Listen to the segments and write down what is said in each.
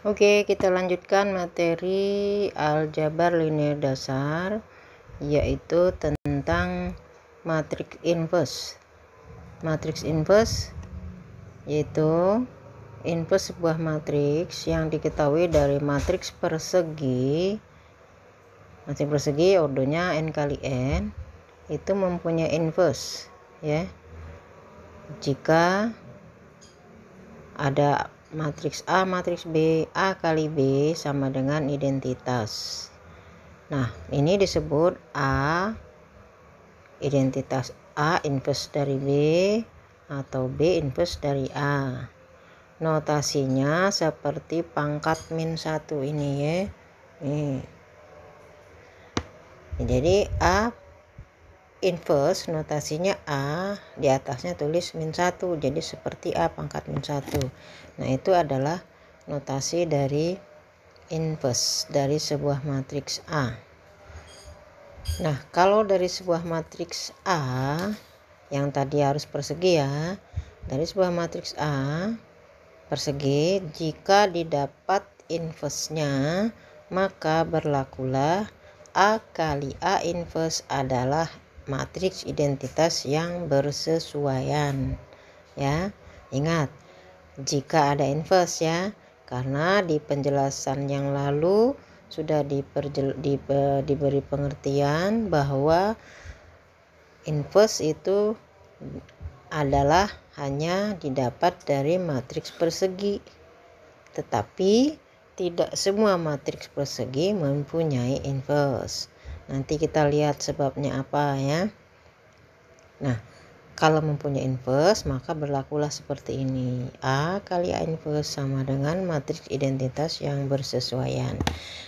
Oke, kita lanjutkan materi aljabar linear dasar, yaitu tentang matriks inverse. Matriks inverse yaitu inverse sebuah matriks yang diketahui dari matriks persegi. Matriks persegi ordonya n kali n itu mempunyai inverse, ya. Jika ada matriks A, matriks B, A kali B sama dengan identitas. Nah, ini disebut A, identitas A inverse dari B atau B inverse dari A. Notasinya seperti pangkat min 1 ini, ya. Jadi A inverse notasinya A, di atasnya tulis min 1, jadi seperti A pangkat min 1. Nah, itu adalah notasi dari inverse dari sebuah matriks A. Nah, kalau dari sebuah matriks A yang tadi harus persegi, ya, dari sebuah matriks A persegi, jika didapat inverse-nya, maka berlakulah A kali A inverse adalah matriks identitas yang bersesuaian, ya. Ingat, jika ada inverse, ya, karena di penjelasan yang lalu sudah diberi pengertian bahwa inverse itu adalah hanya didapat dari matriks persegi, tetapi tidak semua matriks persegi mempunyai inverse. Nanti kita lihat sebabnya apa, ya. Nah, kalau mempunyai inverse maka berlakulah seperti ini. A kali A inverse sama dengan matriks identitas yang bersesuaian.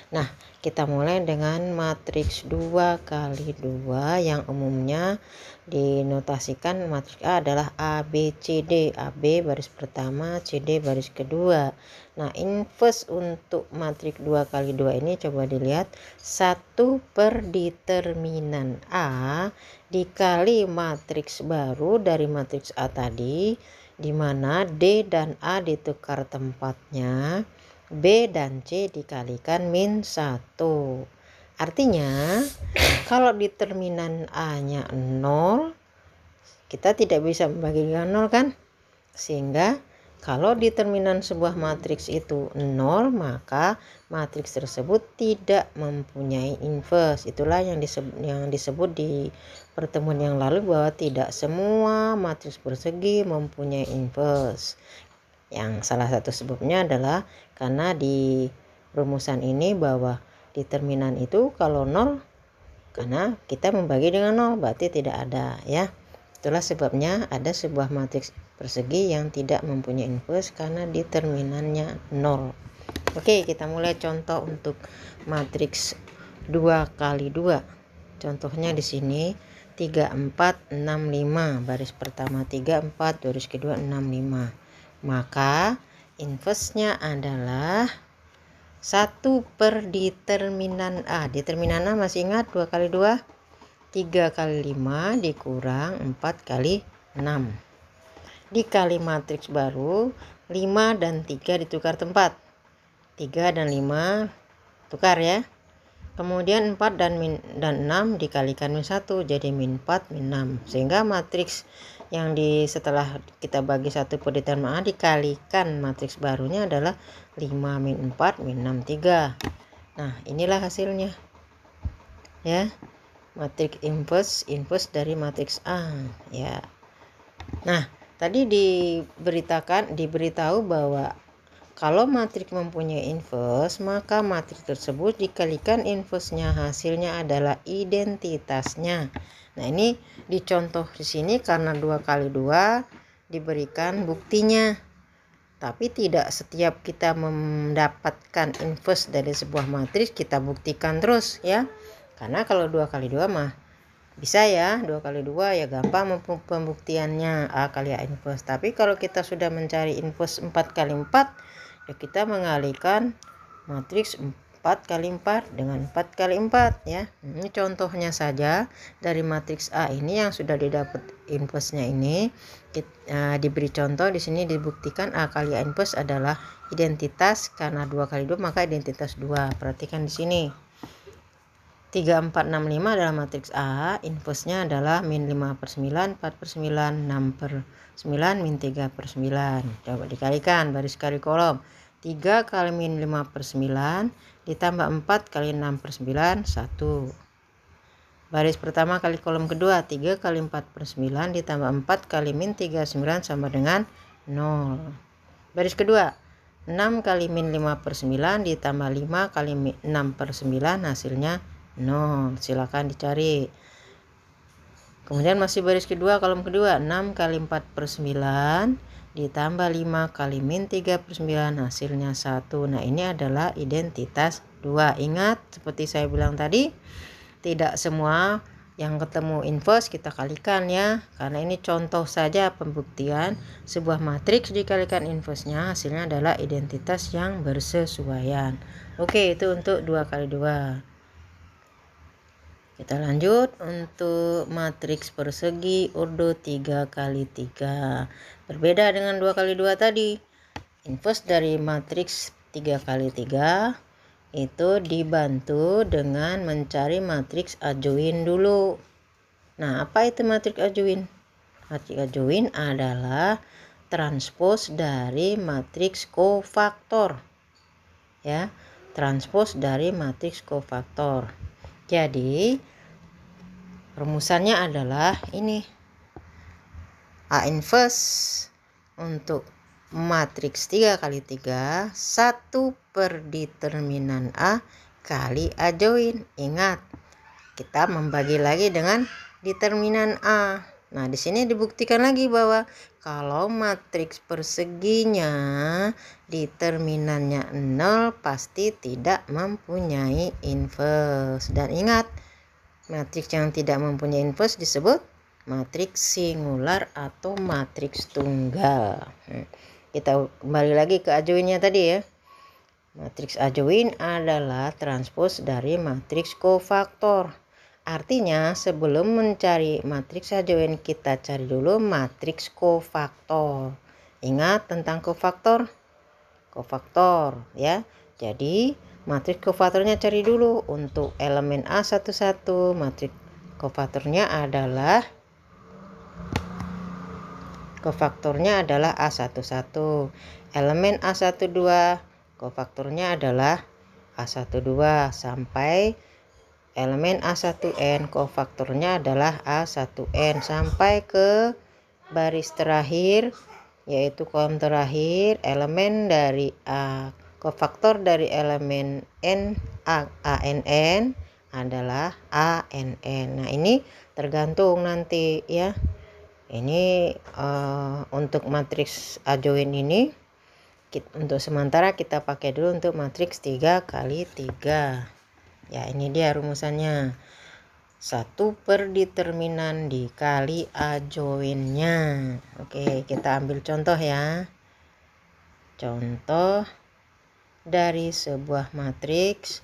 Nah, kita mulai dengan matriks 2 kali 2 yang umumnya dinotasikan matriks A adalah A, B, C, D. AB baris pertama, CD baris kedua. Nah, inverse untuk matriks 2 kali 2 ini coba dilihat, 1 per determinan A dikali matriks baru dari matriks A tadi, di mana D dan A ditukar tempatnya, B dan C dikalikan min 1. Artinya, kalau determinan A-nya 0, kita tidak bisa membagi dengan 0, kan? Sehingga kalau determinan sebuah matriks itu 0, maka matriks tersebut tidak mempunyai inverse. Itulah yang disebut di pertemuan yang lalu bahwa tidak semua matriks persegi mempunyai inverse. Yang salah satu sebabnya adalah karena di rumusan ini bahwa determinan itu kalau 0, karena kita membagi dengan 0 berarti tidak ada, ya. Itulah sebabnya ada sebuah matriks persegi yang tidak mempunyai inverse karena determinannya 0. Oke, kita mulai contoh untuk matriks 2 kali 2. Contohnya di sini 3, 4, 6, 5. Baris pertama 3, 4, baris kedua 6, 5. Maka inverse-nya adalah 1 per determinan A. Determinan A masih ingat 2 kali 2? 3 kali 5 dikurang 4 kali 6. Dikali matriks baru, 5 dan 3 ditukar tempat. 3 dan 5 tukar, ya. Kemudian 4 dan 6 dikalikan min 1, jadi min 4 min 6. Sehingga matriks yang setelah kita bagi 1 per determinan A dikalikan matriks barunya adalah 5 min 4 min 6 3. Nah, inilah hasilnya, ya. Matriks inverse dari matriks A, ya. Nah, tadi diberitahu bahwa kalau matriks mempunyai inverse, maka matriks tersebut dikalikan inverse-nya, hasilnya adalah identitasnya. Nah, ini dicontoh di sini karena 2 kali 2 diberikan buktinya. Tapi tidak setiap kita mendapatkan inverse dari sebuah matriks kita buktikan terus, ya. Karena kalau 2 kali 2 mah bisa, ya. 2 kali 2 ya gampang pembuktiannya, A kali A inverse. Tapi kalau kita sudah mencari inverse 4 kali 4, ya kita mengalihkan matriks 4 kali 4 dengan 4 kali 4 ya. Ini contohnya saja dari matriks A ini yang sudah didapat inverse-nya ini. Diberi contoh di sini dibuktikan A kali A inverse adalah identitas, karena 2 kali 2 maka identitas 2. Perhatikan di sini. 3, 4, 6, 5 adalah matriks A, inverse-nya adalah min 5/9, 4/9, 6/9, min 3/9. Coba dikalikan baris kali kolom. 3 kali min 5/9 ditambah 4 kali 6/9, 1. Baris pertama kali kolom kedua, 3 kali 4/9 ditambah 4 kali min 39 sama dengan 0. Baris kedua, 6 kali min 5/9 ditambah 5 kali 6/9 hasilnya 0. Silakan dicari. Kemudian masih baris kedua kolom kedua, 6 kali 4/9 ditambah 5 kali min 3/9 hasilnya 1. Nah, ini adalah identitas 2. Ingat seperti saya bilang tadi, tidak semua yang ketemu inverse kita kalikan ya, karena ini contoh saja pembuktian sebuah matriks dikalikan inverse-nya hasilnya adalah identitas yang bersesuaian. Oke, itu untuk 2 kali 2. Kita lanjut untuk matriks persegi ordo 3 kali 3. Berbeda dengan 2 kali 2 tadi. Inverse dari matriks 3 kali 3 itu dibantu dengan mencari matriks adjoin dulu. Nah, apa itu matriks adjoin? Matriks adjoin adalah transpos dari matriks kofaktor. Ya, transpos dari matriks kofaktor. Jadi rumusannya adalah ini. A inverse untuk matriks 3 kali 3 1 per determinan A kali adjoin. Ingat, kita membagi lagi dengan determinan A. Nah, di sini dibuktikan lagi bahwa kalau matriks perseginya determinannya 0 pasti tidak mempunyai inverse. Dan ingat, matriks yang tidak mempunyai inverse disebut matriks singular atau matriks tunggal. Kita kembali lagi ke adjoinnya tadi ya. Matriks adjoin adalah transpos dari matriks kofaktor. Artinya sebelum mencari matriks adjoin kita cari dulu matriks kofaktor. Ingat tentang kofaktor? Kofaktor ya. Jadi matriks kofaktornya cari dulu. Untuk elemen A11 matriks kofaktornya adalah A11. Elemen A12 kofaktornya adalah A12 sampai elemen A1n kofaktornya adalah A1n sampai ke baris terakhir, yaitu kolom terakhir, elemen dari A kofaktor dari elemen ANN adalah ANN. Nah, ini tergantung nanti ya. Ini untuk matriks adjoin ini untuk sementara kita pakai dulu untuk matriks 3 kali 3. Ya, ini dia rumusannya. 1 per determinan dikali adjoinnya. Oke, kita ambil contoh ya. Contoh dari sebuah matriks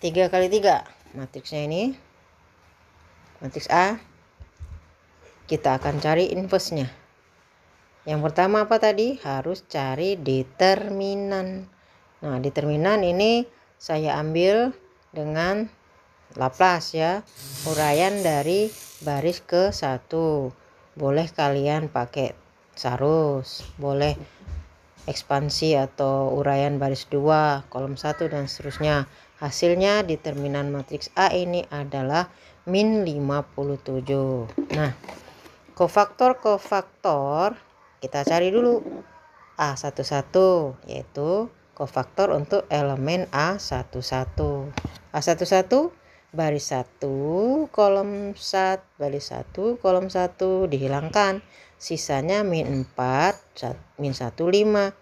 3 kali 3. Matriksnya ini matriks A. Kita akan cari inverse-nya. Yang pertama apa tadi? Harus cari determinan. Nah, determinan ini saya ambil dengan Laplace ya. Uraian dari baris ke 1. Boleh kalian pakai sarus, boleh ekspansi atau uraian baris 2, kolom 1 dan seterusnya. Hasilnya determinan matriks A ini adalah min 57. Nah, kofaktor kita cari dulu. A11 yaitu kofaktor untuk elemen A11. A11 baris 1 kolom 1 baris 1 kolom 1 dihilangkan. Sisanya min 4 min 1 5.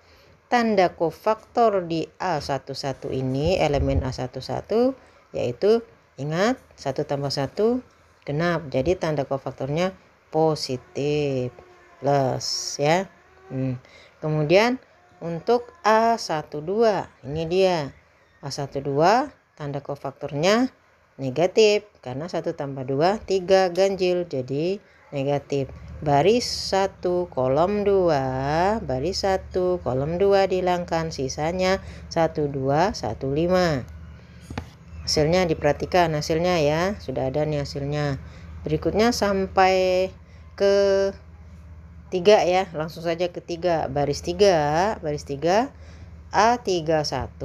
Tanda kofaktor di A11 ini elemen A11 yaitu ingat 1 tambah 1 genap. Jadi tanda kofaktornya positif plus ya. Kemudian untuk A12 ini dia A1 2, tanda kofaktornya negatif karena 1 tambah 2 3 ganjil jadi negatif. Baris 1 kolom 2, baris 1 kolom 2 dihilangkan, sisanya 1 2 1 5. Hasilnya diperhatikan hasilnya ya, sudah ada nih hasilnya. Berikutnya sampai ke 3 ya, langsung saja ke 3. Baris 3 A31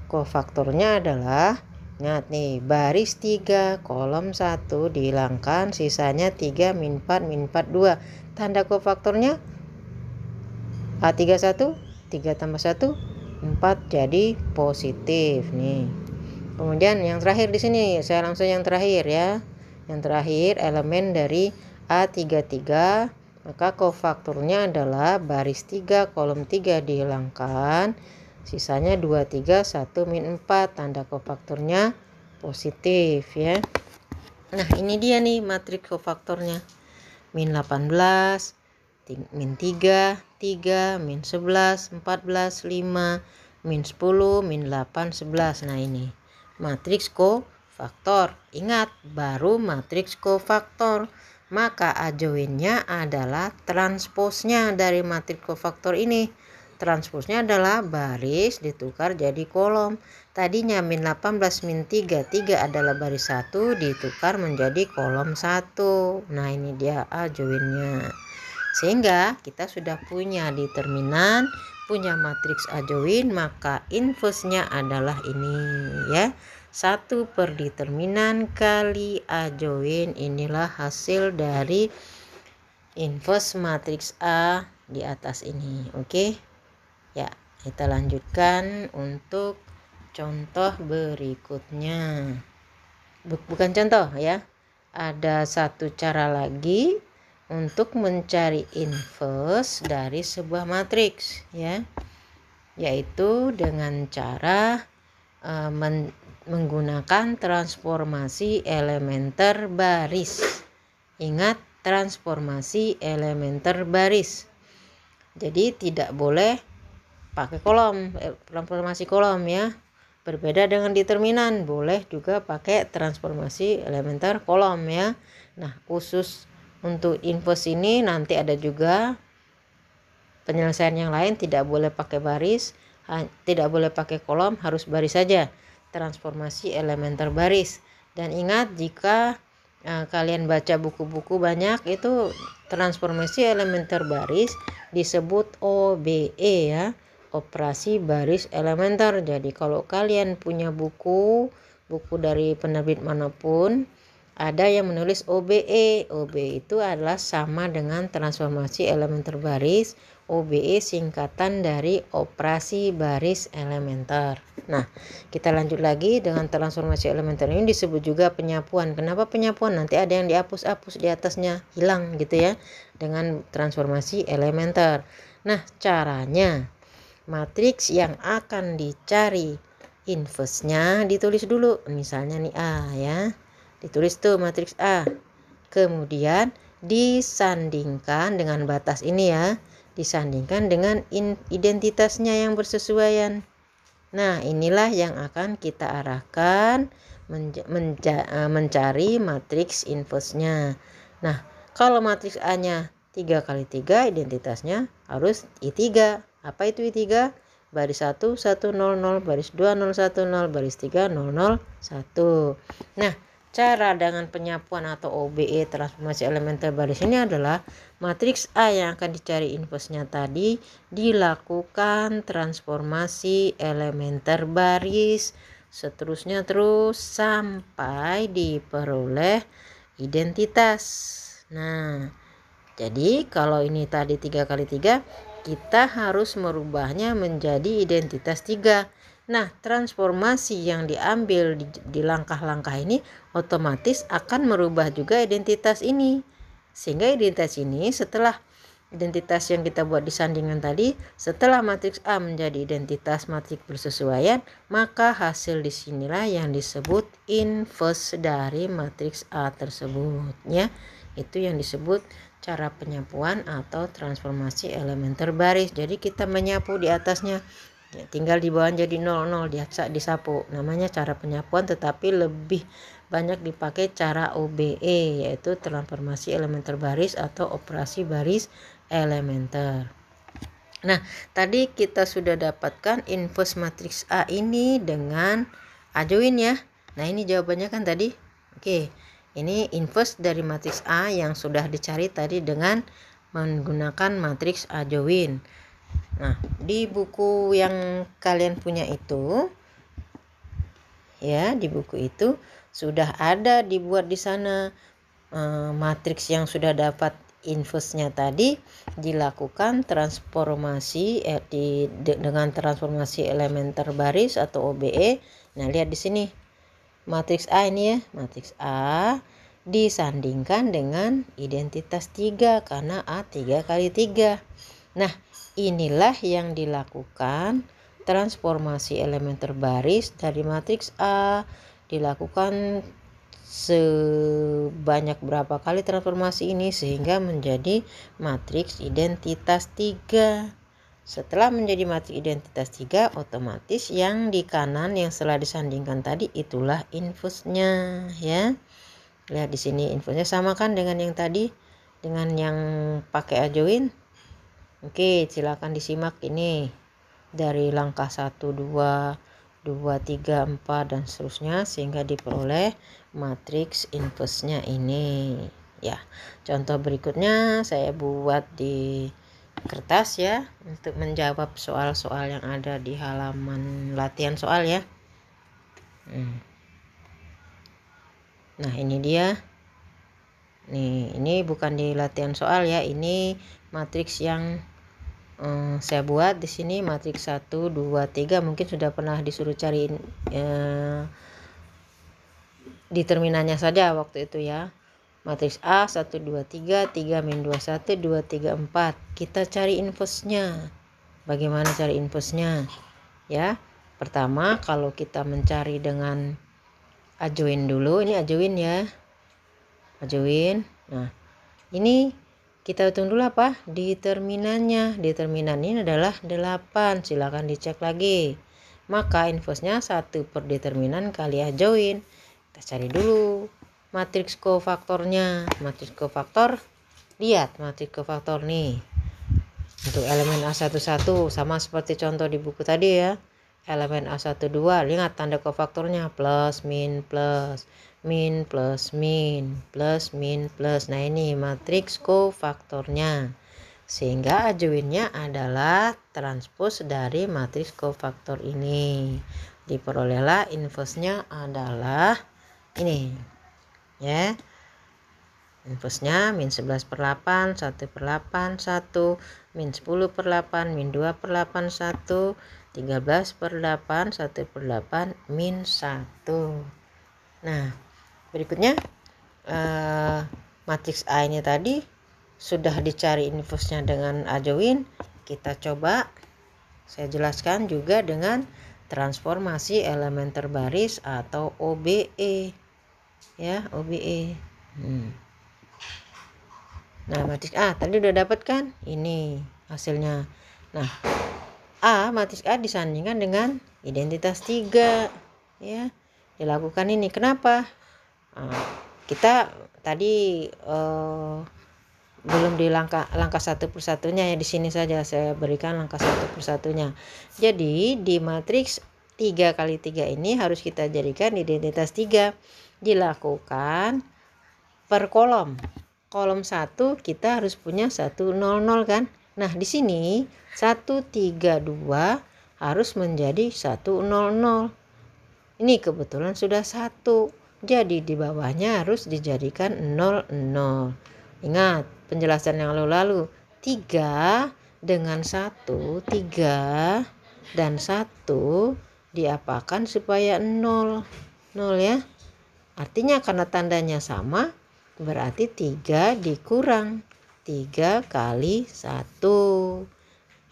kofaktornya adalah, ingat nih, baris 3 kolom 1 dihilangkan, sisanya 3 min 4 min 4 2. Tanda kofaktornya A31 3 tambah 1 4 jadi positif nih. Kemudian yang terakhir di sini saya langsung yang terakhir ya. Yang terakhir elemen dari A33, maka kofaktornya adalah baris 3 kolom 3 dihilangkan, sisanya 2 3 1 min 4, tanda kofaktornya positif ya. Nah, ini dia nih matriks kofaktornya. Min 18, min 3, 3, min 11, 14, 5, min 10, min 8, 11. Nah, ini matriks kofaktor. Ingat, baru matriks kofaktor. Maka adjoinnya adalah transposnya dari matriks kofaktor ini. Transposnya adalah baris ditukar jadi kolom. Tadinya min 18 min 3, 3 adalah baris 1 ditukar menjadi kolom 1. Nah, ini dia adjoinnya. Sehingga kita sudah punya determinan, punya matriks adjoin, maka inverse-nya adalah ini ya. 1 per determinan kali adjoin, inilah hasil dari inverse matriks A di atas ini. Oke. Ya, kita lanjutkan untuk contoh berikutnya. Bukan contoh ya. Ada satu cara lagi untuk mencari inverse dari sebuah matriks ya. Yaitu dengan cara menggunakan transformasi elementer baris. Ingat, transformasi elementer baris. Jadi tidak boleh pakai kolom, transformasi kolom ya. Berbeda dengan determinan, boleh juga pakai transformasi elementer kolom ya. Nah, khusus untuk inverse ini nanti ada juga penyelesaian yang lain, tidak boleh pakai baris, tidak boleh pakai kolom, harus baris saja. Transformasi elementer baris. Dan ingat, jika kalian baca buku-buku banyak, itu transformasi elementer baris disebut OBE ya, operasi baris elementer. Jadi kalau kalian punya buku dari penerbit manapun, ada yang menulis OBE. OBE itu adalah sama dengan transformasi elementer baris. OBE singkatan dari operasi baris elementer. Nah, kita lanjut lagi dengan transformasi elementer ini disebut juga penyapuan. Kenapa penyapuan? Nanti ada yang dihapus-hapus di atasnya, hilang gitu ya, dengan transformasi elementer. Nah, caranya, matriks yang akan dicari inverse-nya ditulis dulu. Misalnya nih A ya. Ditulis tuh matriks A. Kemudian disandingkan dengan batas ini ya. Disandingkan dengan identitasnya yang bersesuaian. Nah, inilah yang akan kita arahkan mencari matriks inverse-nya. Nah, kalau matriks A-nya 3 kali 3, identitasnya harus I3. Apa itu I3? Baris 1 1 0 0, baris 2 0 1 0, baris 3 0 0 1. Nah, cara dengan penyapuan atau OBE transformasi elementer baris ini adalah matriks A yang akan dicari inverse-nya tadi dilakukan transformasi elementer baris, seterusnya terus sampai diperoleh identitas. Nah, jadi kalau ini tadi 3 kali 3, kita harus merubahnya menjadi identitas 3. Nah, transformasi yang diambil di langkah-langkah ini otomatis akan merubah juga identitas ini. Sehingga identitas ini setelah identitas yang kita buat di sandingan tadi, setelah matriks A menjadi identitas matriks bersesuaian, maka hasil disinilah yang disebut inverse dari matriks A tersebut ya. Itu yang disebut cara penyapuan atau transformasi elementer baris. Jadi kita menyapu di atasnya Ya, tinggal di bawah jadi 00 disapu. Namanya cara penyapuan, tetapi lebih banyak dipakai cara OBE, yaitu transformasi elementer baris atau operasi baris elementer. Nah, tadi kita sudah dapatkan inverse matriks A ini dengan adjoint ya. Nah, ini jawabannya kan tadi. Oke, ini inverse dari matriks A yang sudah dicari tadi dengan menggunakan matriks adjoint. Nah, di buku yang kalian punya itu, ya, di buku itu sudah ada dibuat di sana matriks yang sudah dapat inverse-nya tadi dilakukan transformasi dengan transformasi elementer baris atau OBE. Nah, lihat di sini matriks A ini ya, matriks A disandingkan dengan identitas 3 karena A 3 kali 3. Nah, inilah yang dilakukan transformasi elementer baris dari matriks A. Dilakukan sebanyak berapa kali transformasi ini sehingga menjadi matriks identitas 3. Setelah menjadi matriks identitas 3, otomatis yang di kanan yang setelah disandingkan tadi itulah inverse-nya ya. Lihat di sini inverse-nya sama kan dengan yang tadi, dengan yang pakai adjoint. Oke, silakan disimak ini dari langkah 1, 2, 3, 4 dan seterusnya sehingga diperoleh matriks inverse-nya ini. Ya, contoh berikutnya saya buat di kertas ya untuk menjawab soal-soal yang ada di halaman latihan soal ya. Nah, ini dia. Nih, ini bukan di latihan soal ya, ini matriks yang saya buat di sini matriks 1, 2, 3 mungkin sudah pernah disuruh cariin determinannya saja waktu itu ya. Matriks A 1, 2, 3, 3 min 2, 1, 2, 3, 4. Kita cari inverse-nya. Bagaimana cari inverse-nya? Ya, pertama kalau kita mencari dengan adjoint dulu, ini adjoint ya. Adjoint. Nah, ini kita hitung dulu apa? Determinannya. Determinan ini adalah 8. Silakan dicek lagi. Maka inverse-nya 1 per determinan kali adjoint. Kita cari dulu matriks kofaktornya. Matriks kofaktor, lihat matriks kofaktor nih. Untuk elemen A11 sama seperti contoh di buku tadi ya. Elemen A12, lihat tanda kofaktornya plus min plus min plus min plus min plus. Nah, ini matriks kofaktornya. Sehingga adjointnya adalah transpose dari matriks kofaktor ini. Diperolehlah inverse-nya adalah ini. Ya. Inverse-nya min 11 per 8, 1 per 8, 1, min 10 per 8, min 2 per 8, 1, 13 per 8, 1 per 8, min 1. Nah, berikutnya matriks A ini tadi sudah dicari inverse-nya dengan adjoint. Kita coba, saya jelaskan juga dengan transformasi elementer baris atau OBE. Ya, OBE. Nah, matriks A tadi udah dapat kan? Ini hasilnya. Nah, matriks A disandingkan dengan identitas 3 ya. Dilakukan ini. Kenapa? Kita tadi belum di langkah 1 per 1-nya ya, di sini saja saya berikan langkah 1 per 1-nya. Jadi di matriks 3 kali 3 ini harus kita jadikan identitas 3. Dilakukan per kolom. Kolom 1 kita harus punya 1, 0, 0 kan. Nah, di sini 1, 3, 2 harus menjadi 1, 0, 0. Ini kebetulan sudah 1. Jadi di bawahnya harus dijadikan 0, 0. Ingat penjelasan yang lalu-lalu. 3 dengan 1, 3 dan 1 diapakan supaya 0. 0 ya. Artinya karena tandanya sama, berarti 3 dikurang 3 kali 1.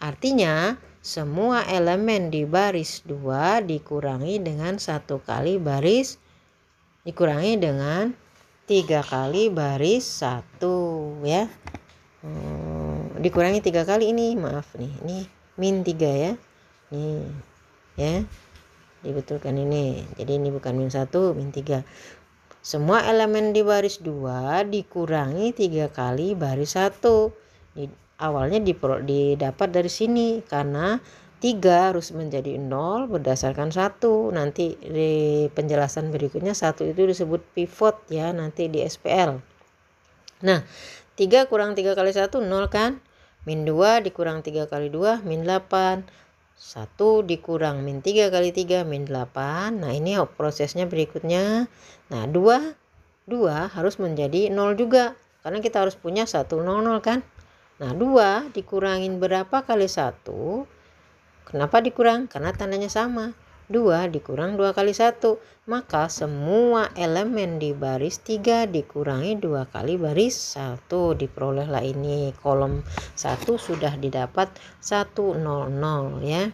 Artinya semua elemen di baris 2 dikurangi dengan 1 kali baris, dikurangi dengan 3 kali baris 1 ya. Dikurangi 3 kali ini, maaf nih, ini min 3 ya. nih ya, dibetulkan ini. Jadi ini bukan min 1, min 3. Semua elemen di baris 2 dikurangi 3 kali baris 1. Awalnya didapat dari sini karena 3 harus menjadi 0 berdasarkan 1. Nanti di penjelasan berikutnya 1 itu disebut pivot ya, nanti di SPL. Nah, 3 kurang 3 kali 1 0 kan? Min 2 dikurang 3 kali 2 min 8. 1 dikurang min 3 kali 3 min 8. Nah, ini prosesnya berikutnya. Nah, 2 harus menjadi 0 juga. Karena kita harus punya 1 0 0 kan? Nah, 2 dikurangin berapa kali 1? Kenapa dikurang? Karena tandanya sama. 2 dikurang 2 kali 1. Maka semua elemen di baris 3 dikurangi 2 kali baris 1. Diperolehlah ini. Kolom 1 sudah didapat 1 0 0 ya.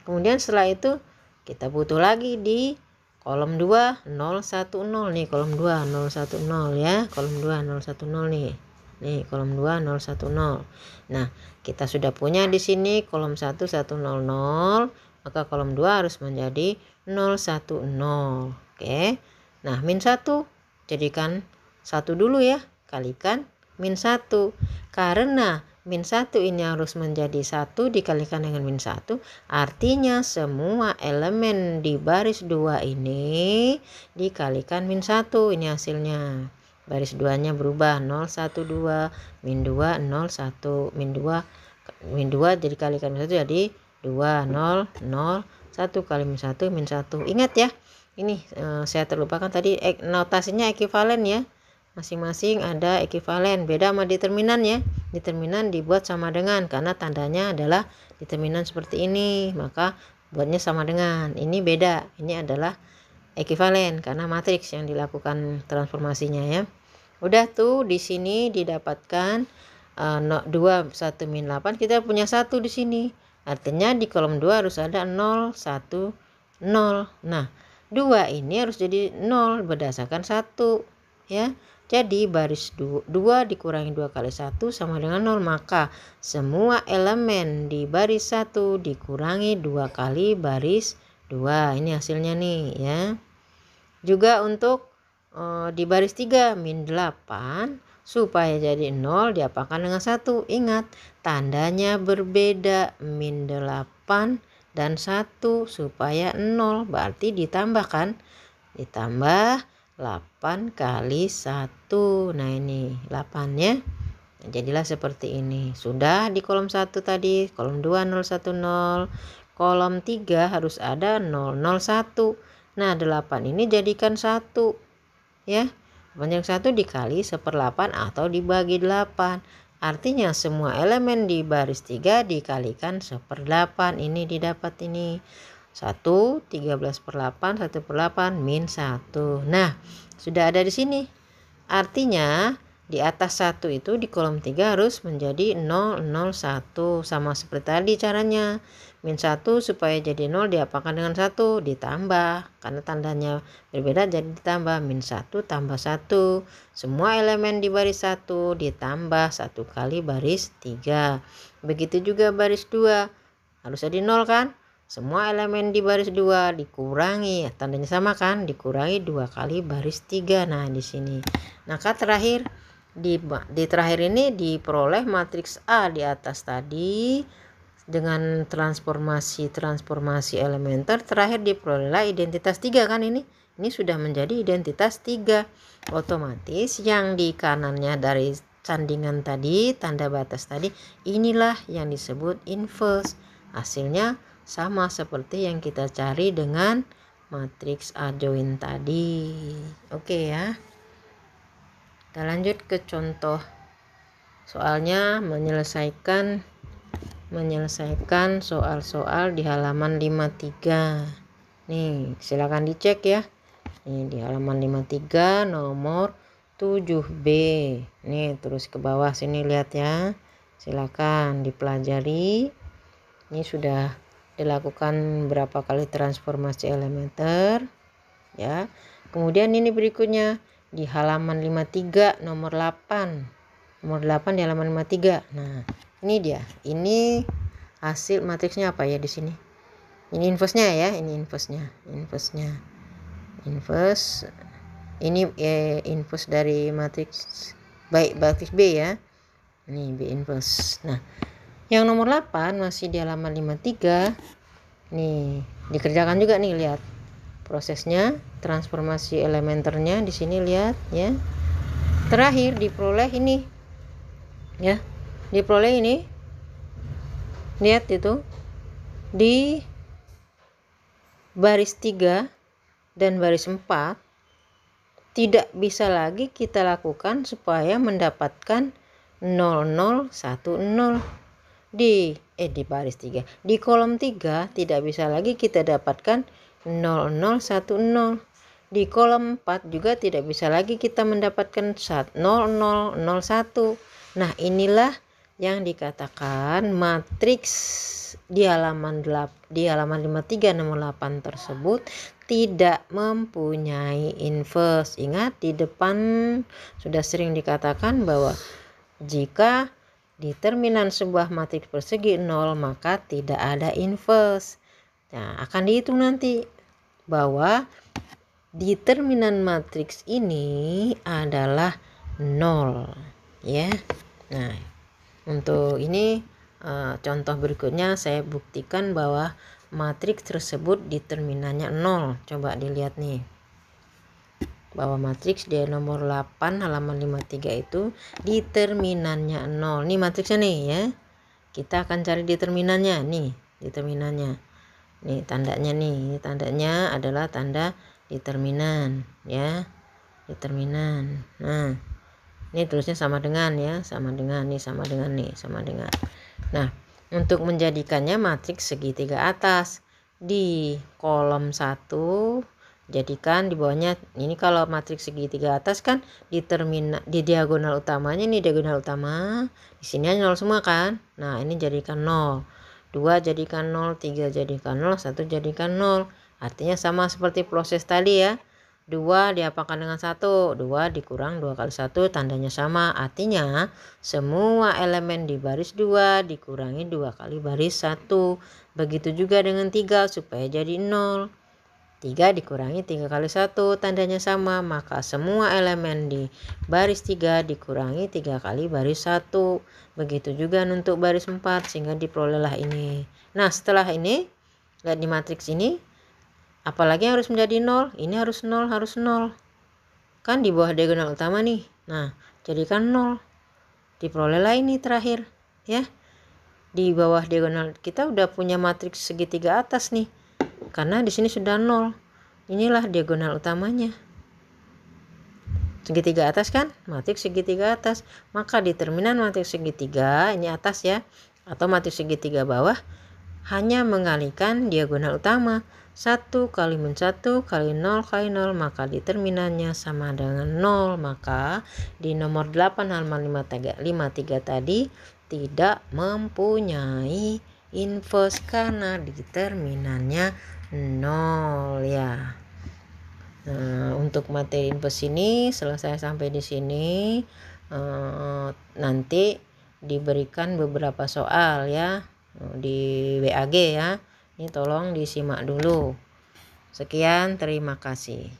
Kemudian setelah itu kita butuh lagi di kolom 2 0 1 0 nih, kolom 2 0 1 0 ya. Kolom 2 0 1 0 nih. Nih kolom 2 0 1 0. Nah, kita sudah punya di sini kolom 1 1 0 0, maka kolom 2 harus menjadi 0 1 0. Oke. Nah, min 1 jadikan 1 dulu ya, kalikan min 1. Karena min 1 ini harus menjadi 1 dikalikan dengan min 1, artinya semua elemen di baris 2 ini dikalikan min 1. Ini hasilnya. Baris 2-nya berubah 0 1 2, min 2 0 1, min 2 jadi kalikan min 1 jadi 2 0 0 1 kali min 1 min 1. Ingat ya, ini saya terlupakan tadi notasinya ekivalen ya. Masing-masing ada ekivalen, beda sama determinan ya. Determinan dibuat sama dengan karena tandanya adalah determinan seperti ini, maka buatnya sama dengan. Ini beda, ini adalah ekivalen karena matriks yang dilakukan transformasinya ya. Udah tuh di sini didapatkan 2 1 min 8, kita punya 1 di sini. Artinya di kolom 2 harus ada 0 1 0. Nah, 2 ini harus jadi 0 berdasarkan 1 ya. Jadi baris 2 dikurangi 2 kali 1 sama dengan 0, maka semua elemen di baris 1 dikurangi 2 kali baris 2. Ini hasilnya nih ya. Juga untuk di baris 3 min 8 supaya jadi 0 diapakan dengan 1. Ingat, tandanya berbeda, min 8 dan 1 supaya 0 berarti ditambahkan, ditambah 8 kali 1. Nah, ini 8 ya. Jadilah seperti ini. Sudah di kolom 1 tadi, kolom 2 0 1 0. Kolom 3 harus ada 0 0 1. Nah, 8 ini jadikan 1 ya. Panjang 1 dikali 1/8 atau dibagi 8. Artinya semua elemen di baris 3 dikalikan 1/8. Ini didapat ini. 1 13/8 1/8 min 1. Nah, sudah ada di sini. Artinya di atas 1 itu di kolom 3 harus menjadi 0 0 1. Sama seperti tadi caranya. Min 1 supaya jadi 0 diapakan dengan 1, ditambah. Karena tandanya berbeda jadi ditambah. Min 1 tambah 1. Semua elemen di baris 1 ditambah 1 kali baris 3. Begitu juga baris 2. Harus jadi 0 kan? Semua elemen di baris 2 dikurangi, tandanya sama kan? Dikurangi 2 kali baris 3. Nah, di sini. Nah, terakhir di terakhir ini diperoleh matriks A di atas tadi dengan transformasi elementer. Terakhir diperoleh identitas 3 kan ini. Ini sudah menjadi identitas 3. Otomatis yang di kanannya dari sandingan tadi, tanda batas tadi, inilah yang disebut inverse. Hasilnya sama seperti yang kita cari dengan matriks adjoint tadi. Oke ya. Kita lanjut ke contoh soalnya, menyelesaikan soal-soal di halaman 53. Nih, silakan dicek ya. Nih di halaman 53 nomor 7B. Nih terus ke bawah sini lihat ya. Silakan dipelajari. Ini sudah dilakukan berapa kali transformasi elementer ya. Kemudian ini berikutnya di halaman 53 nomor 8. Nomor 8 di halaman 53. Nah, ini dia. Ini hasil matriksnya apa ya di sini? Ini inverse-nya ya, ini inverse-nya. Inverse ini inverse dari matriks matriks B ya. Ini B inverse. Nah, yang nomor 8 masih di halaman 53. Nih, dikerjakan juga nih, lihat prosesnya, transformasi elementernya di sini, lihat ya. Terakhir diperoleh ini. Ya. Diperoleh ini. Lihat itu. Di baris 3 dan baris 4 tidak bisa lagi kita lakukan supaya mendapatkan 0010 di baris 3. Di kolom 3 tidak bisa lagi kita dapatkan 0010. Di kolom 4 juga tidak bisa lagi kita mendapatkan 0001. Nah, inilah yang dikatakan matriks di halaman 53 nomor 8 tersebut tidak mempunyai inverse. Ingat, di depan sudah sering dikatakan bahwa jika determinan sebuah matriks persegi 0 maka tidak ada inverse. Nah, akan dihitung nanti bahwa determinan matriks ini adalah 0 ya. Nah, untuk ini contoh berikutnya saya buktikan bahwa matriks tersebut determinannya 0. Coba dilihat nih, bahwa matriks di nomor 8 halaman 53 itu determinannya 0. Nih matriksnya nih ya. Kita akan cari determinannya nih, determinannya. Nih tandanya nih, ini tandanya adalah tanda determinan ya. Determinan. Nah, ini tulisnya sama dengan ya, sama dengan nih, sama dengan nih, sama dengan. Nah, untuk menjadikannya matriks segitiga atas di kolom 1 jadikan di bawahnya ini, kalau matriks segitiga atas kan di diagonal utamanya, ini diagonal utama, di sini 0 semua kan. Nah, ini jadikan 0. 2 jadikan 0, 3 jadikan 0, 1 jadikan 0. Artinya sama seperti proses tadi ya. 2 diapakan dengan 1, 2 dikurang 2 kali 1, tandanya sama. Artinya semua elemen di baris 2 dikurangi 2 kali baris 1. Begitu juga dengan 3 supaya jadi 0. 3 dikurangi 3 kali 1, tandanya sama. Maka semua elemen di baris 3 dikurangi 3 kali baris 1. Begitu juga untuk baris 4, sehingga diperolehlah ini. Nah, setelah ini, lihat di matriks ini, apalagi yang harus menjadi 0? Ini harus 0, harus 0. Kan di bawah diagonal utama nih. Nah, jadikan 0. Diperolehlah ini terakhir. Ya. Di bawah diagonal kita udah punya matriks segitiga atas nih. Karena di sini sudah 0. Inilah diagonal utamanya. Segitiga atas kan? Matriks segitiga atas. Maka determinan matriks segitiga, ini atas ya, atau matriks segitiga bawah, hanya mengalihkan diagonal utama. 1 kali min 1 kali 0 kali 0, maka determinannya sama dengan 0. Maka di nomor 8 halaman 53 tadi tidak mempunyai inverse karena determinannya 0 ya. Nah, untuk materi inverse ini selesai sampai di sini. Nanti diberikan beberapa soal ya di WAG ya. Ini tolong disimak dulu. Sekian, terima kasih.